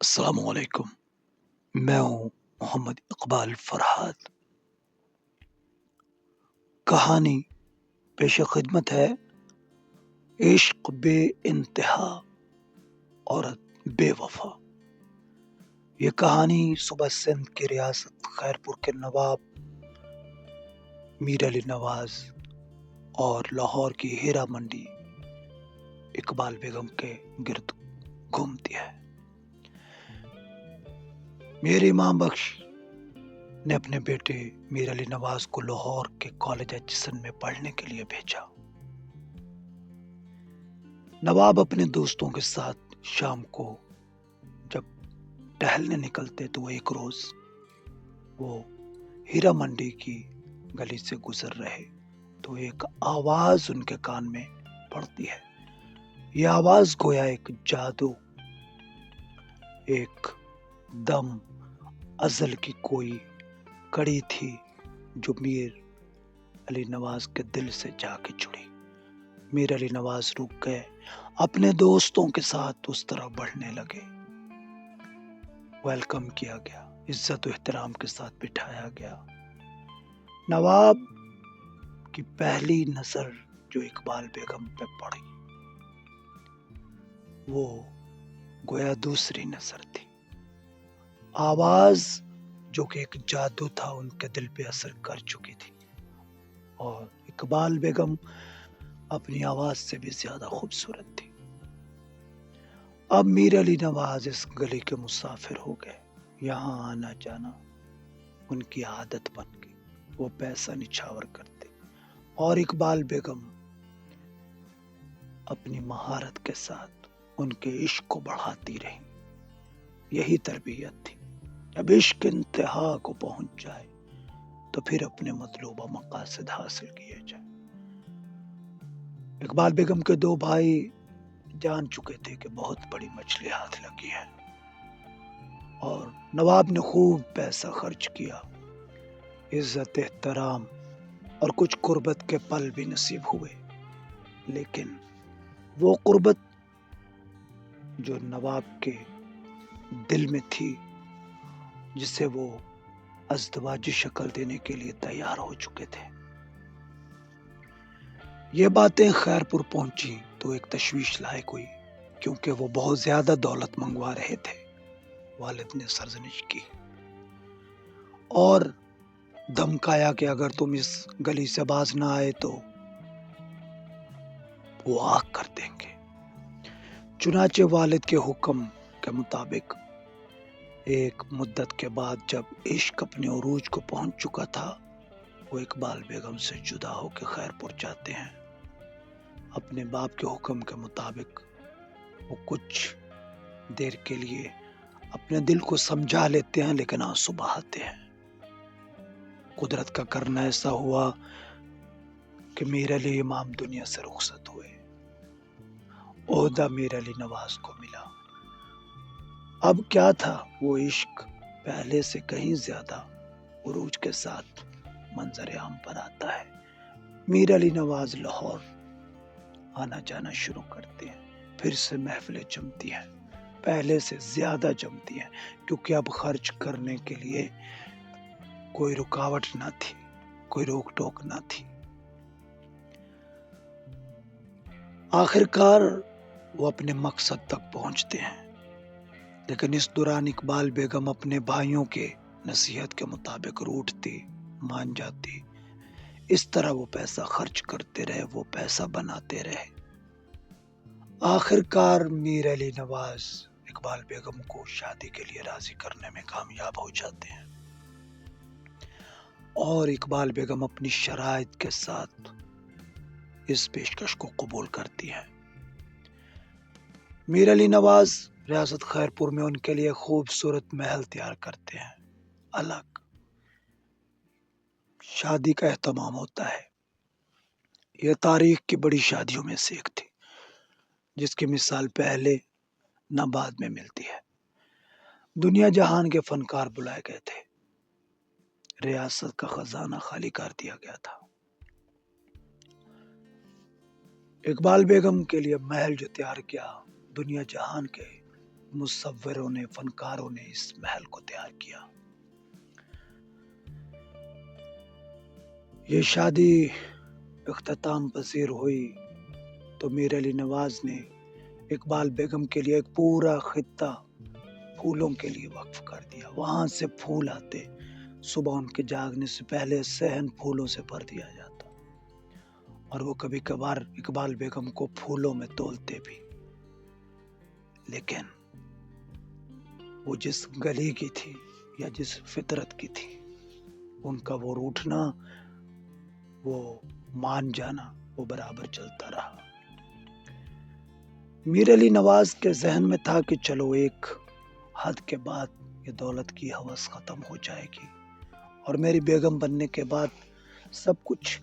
السلام علیکم۔ میں ہوں محمد اقبال فرحات۔ کہانی پیش خدمت ہے عشق بے انتہا عورت بے وفا۔ یہ کہانی صوبہ سندھ کی ریاست خیرپور کے نواب میر علی نواز اور لاہور کی ہیرا منڈی اقبال بیگم کے گرد گھومتی ہے۔ میرے امام بخش نے اپنے بیٹے میر علی نواز کو لاہور کے کالج ایچسن میں پڑھنے کے لیے بھیجا۔ نواب اپنے دوستوں کے ساتھ شام کو جب ٹہلنے نکلتے تو ایک روز وہ ہیرا منڈی کی گلی سے گزر رہے تو ایک آواز ان کے کان میں پڑتی ہے۔ یہ آواز گویا ایک جادو، ایک دم ازل کی کوئی کڑی تھی جو میر علی نواز کے دل سے جا کے جڑی۔ میر علی نواز رک گئے، اپنے دوستوں کے ساتھ اس طرح بڑھنے لگے۔ ویلکم کیا گیا، عزت و احترام کے ساتھ بٹھایا گیا۔ نواب کی پہلی نظر جو اقبال بیگم پہ پڑی وہ گویا دوسری نظر تھی۔ آواز جو کہ ایک جادو تھا ان کے دل پہ اثر کر چکی تھی، اور اقبال بیگم اپنی آواز سے بھی زیادہ خوبصورت تھی۔ اب میر علی نواز اس گلی کے مسافر ہو گئے، یہاں آنا جانا ان کی عادت بن گئی۔ وہ پیسہ نچھاور کرتے اور اقبال بیگم اپنی مہارت کے ساتھ ان کے عشق کو بڑھاتی رہی۔ یہی تربیت تھی، جب عشق انتہا کو پہنچ جائے تو پھر اپنے مطلوبہ مقاصد حاصل کیے جائے۔ اقبال بیگم کے دو بھائی جان چکے تھے کہ بہت بڑی مچھلی ہاتھ لگی ہے، اور نواب نے خوب پیسہ خرچ کیا، عزت احترام اور کچھ قربت کے پل بھی نصیب ہوئے، لیکن وہ قربت جو نواب کے دل میں تھی، جسے وہ ازدواجی شکل دینے کے لیے تیار ہو چکے تھے، یہ باتیں خیرپور پہنچی تو ایک تشویش لاحق ہوئی، کیونکہ وہ بہت زیادہ دولت منگوا رہے تھے۔ والد نے سرزنش کی اور دھمکایا کہ اگر تم اس گلی سے باز نہ آئے تو وہ آگ کر دیں گے۔ چنانچہ والد کے حکم کے مطابق ایک مدت کے بعد جب عشق اپنے عروج کو پہنچ چکا تھا، وہ اقبال بیگم سے جدا ہو کے خیرپور جاتے ہیں۔ اپنے باپ کے حکم کے مطابق وہ کچھ دیر کے لیے اپنے دل کو سمجھا لیتے ہیں، لیکن آنسو بہاتے ہیں۔ قدرت کا کرنا ایسا ہوا کہ میر علی امام دنیا سے رخصت ہوئے، عہدہ میر علی نواز کو ملا۔ اب کیا تھا، وہ عشق پہلے سے کہیں زیادہ عروج کے ساتھ منظر عام پر آتا ہے۔ میر علی نواز لاہور آنا جانا شروع کرتے ہیں، پھر سے محفلیں جمتی ہیں، پہلے سے زیادہ جمتی ہیں، کیونکہ اب خرچ کرنے کے لیے کوئی رکاوٹ نہ تھی، کوئی روک ٹوک نہ تھی۔ آخرکار وہ اپنے مقصد تک پہنچتے ہیں، لیکن اس دوران اقبال بیگم اپنے بھائیوں کے نصیحت کے مطابق روٹتی، مان جاتی۔ اس طرح وہ پیسہ خرچ کرتے رہے، وہ پیسہ بناتے رہے۔ آخرکار میر علی نواز اقبال بیگم کو شادی کے لیے راضی کرنے میں کامیاب ہو جاتے ہیں، اور اقبال بیگم اپنی شرائط کے ساتھ اس پیشکش کو قبول کرتی ہیں۔ میر علی نواز ریاست خیرپور میں ان کے لیے خوبصورت محل تیار کرتے ہیں، الگ شادی کا اہتمام ہوتا ہے۔ یہ تاریخ کی بڑی شادیوں میں سے ایک تھی، جس کی مثال پہلے نہ بعد میں ملتی ہے۔ دنیا جہان کے فنکار بلائے گئے تھے، ریاست کا خزانہ خالی کر دیا گیا تھا۔ اقبال بیگم کے لیے محل جو تیار کیا، دنیا جہان کے مصوروں نے، فنکاروں نے اس محل کو تیار کیا۔ یہ شادی اختتام پذیر ہوئی تو میر علی نواز نے اقبال بیگم کے لیے ایک پورا خطہ پھولوں کے لیے وقف کر دیا۔ وہاں سے پھول آتے، صبح ان کے جاگنے سے پہلے صحن پھولوں سے بھر دیا جاتا، اور وہ کبھی کبھار اقبال بیگم کو پھولوں میں تولتے بھی۔ لیکن وہ جس گلی کی تھی یا جس فطرت کی تھی، ان کا وہ روٹھنا، وہ مان جانا، وہ برابر چلتا رہا۔ میر علی نواز کے ذہن میں تھا کہ چلو ایک حد کے بعد یہ دولت کی ہوس ختم ہو جائے گی، اور میری بیگم بننے کے بعد سب کچھ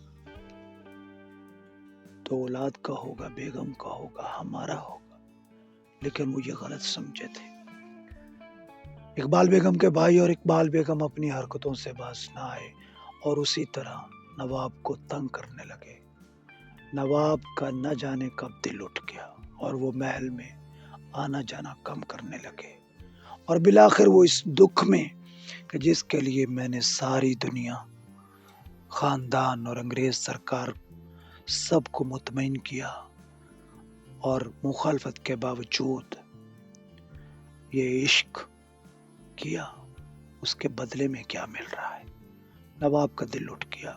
تو اولاد کا ہوگا، بیگم کا ہوگا، ہمارا ہوگا۔ لیکن وہ یہ غلط سمجھے تھے۔ اقبال بیگم کے بھائی اور اقبال بیگم اپنی حرکتوں سے باز نہ آئے اور اسی طرح نواب کو تنگ کرنے لگے۔ نواب کا نہ جانے کب دل اٹھ گیا اور وہ محل میں آنا جانا کم کرنے لگے، اور بالآخر وہ اس دکھ میں کہ جس کے لیے میں نے ساری دنیا، خاندان اور انگریز سرکار سب کو مطمئن کیا، اور مخالفت کے باوجود یہ عشق کیا، اس کے بدلے میں کیا مل رہا ہے۔ نواب کا دل اٹھ گیا۔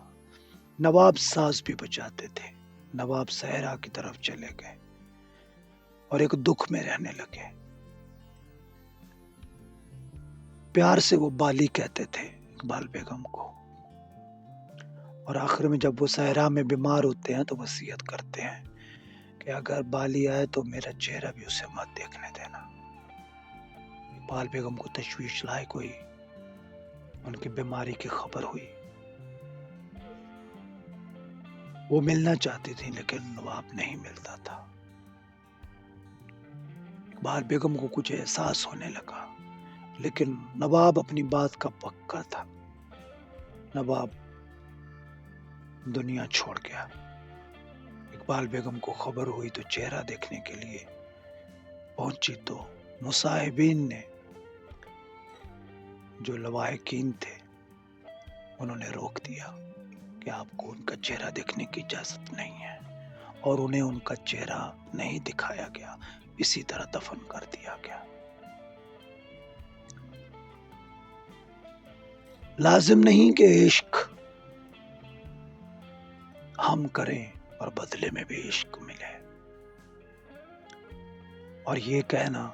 نواب ساز بھی بجاتے تھے۔ نواب صحرا کی طرف چلے گئے اور ایک دکھ میں رہنے لگے۔ پیار سے وہ بالی کہتے تھے اقبال بیگم کو، اور آخر میں جب وہ صحرا میں بیمار ہوتے ہیں تو وصیت کرتے ہیں کہ اگر بالی آئے تو میرا چہرہ بھی اسے مت دیکھنے دینا۔ اقبال بیگم کو تشویش لاحق ہوئی، ان کی بیماری کی خبر ہوئی۔ وہ ملنا چاہتی تھی لیکن نواب نہیں ملتا تھا۔ اقبال بیگم کو کچھ احساس ہونے لگا، لیکن نواب اپنی بات کا پکا تھا۔ نواب دنیا چھوڑ گیا۔ اقبال بیگم کو خبر ہوئی تو چہرہ دیکھنے کے لیے پہنچی تو مصاحبین نے، جو لواحقین تھے، انہوں نے روک دیا کہ آپ کو ان کا چہرہ دیکھنے کی اجازت نہیں ہے، اور انہیں ان کا چہرہ نہیں دکھایا گیا، اسی طرح دفن کر دیا گیا۔ لازم نہیں کہ عشق ہم کریں اور بدلے میں بھی عشق ملے، اور یہ کہنا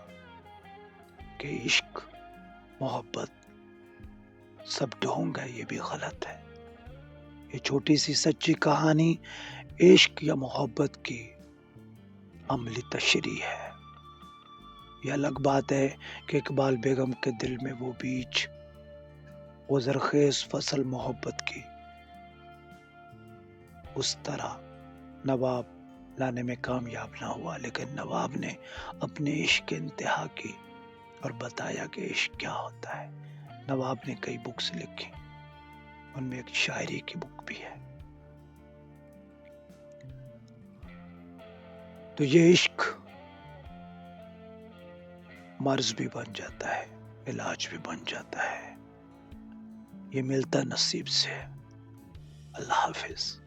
کہ عشق، محبت سب ڈھونگ ہے، یہ بھی غلط ہے۔ یہ چھوٹی سی سچی کہانی عشق یا محبت کی عملی تشریح ہے۔ یہ الگ بات ہے کہ اقبال بیگم کے دل میں وہ بیج، وہ زرخیز فصل محبت کی، اس طرح نواب لانے میں کامیاب نہ ہوا، لیکن نواب نے اپنے عشق کی انتہا کی اور بتایا کہ عشق کیا ہوتا ہے۔ نواب نے کئی بکس لکھی، ان میں ایک شاعری کی بک بھی ہے۔ تو یہ عشق مرض بھی بن جاتا ہے، علاج بھی بن جاتا ہے۔ یہ ملتا نصیب سے۔ اللہ حافظ۔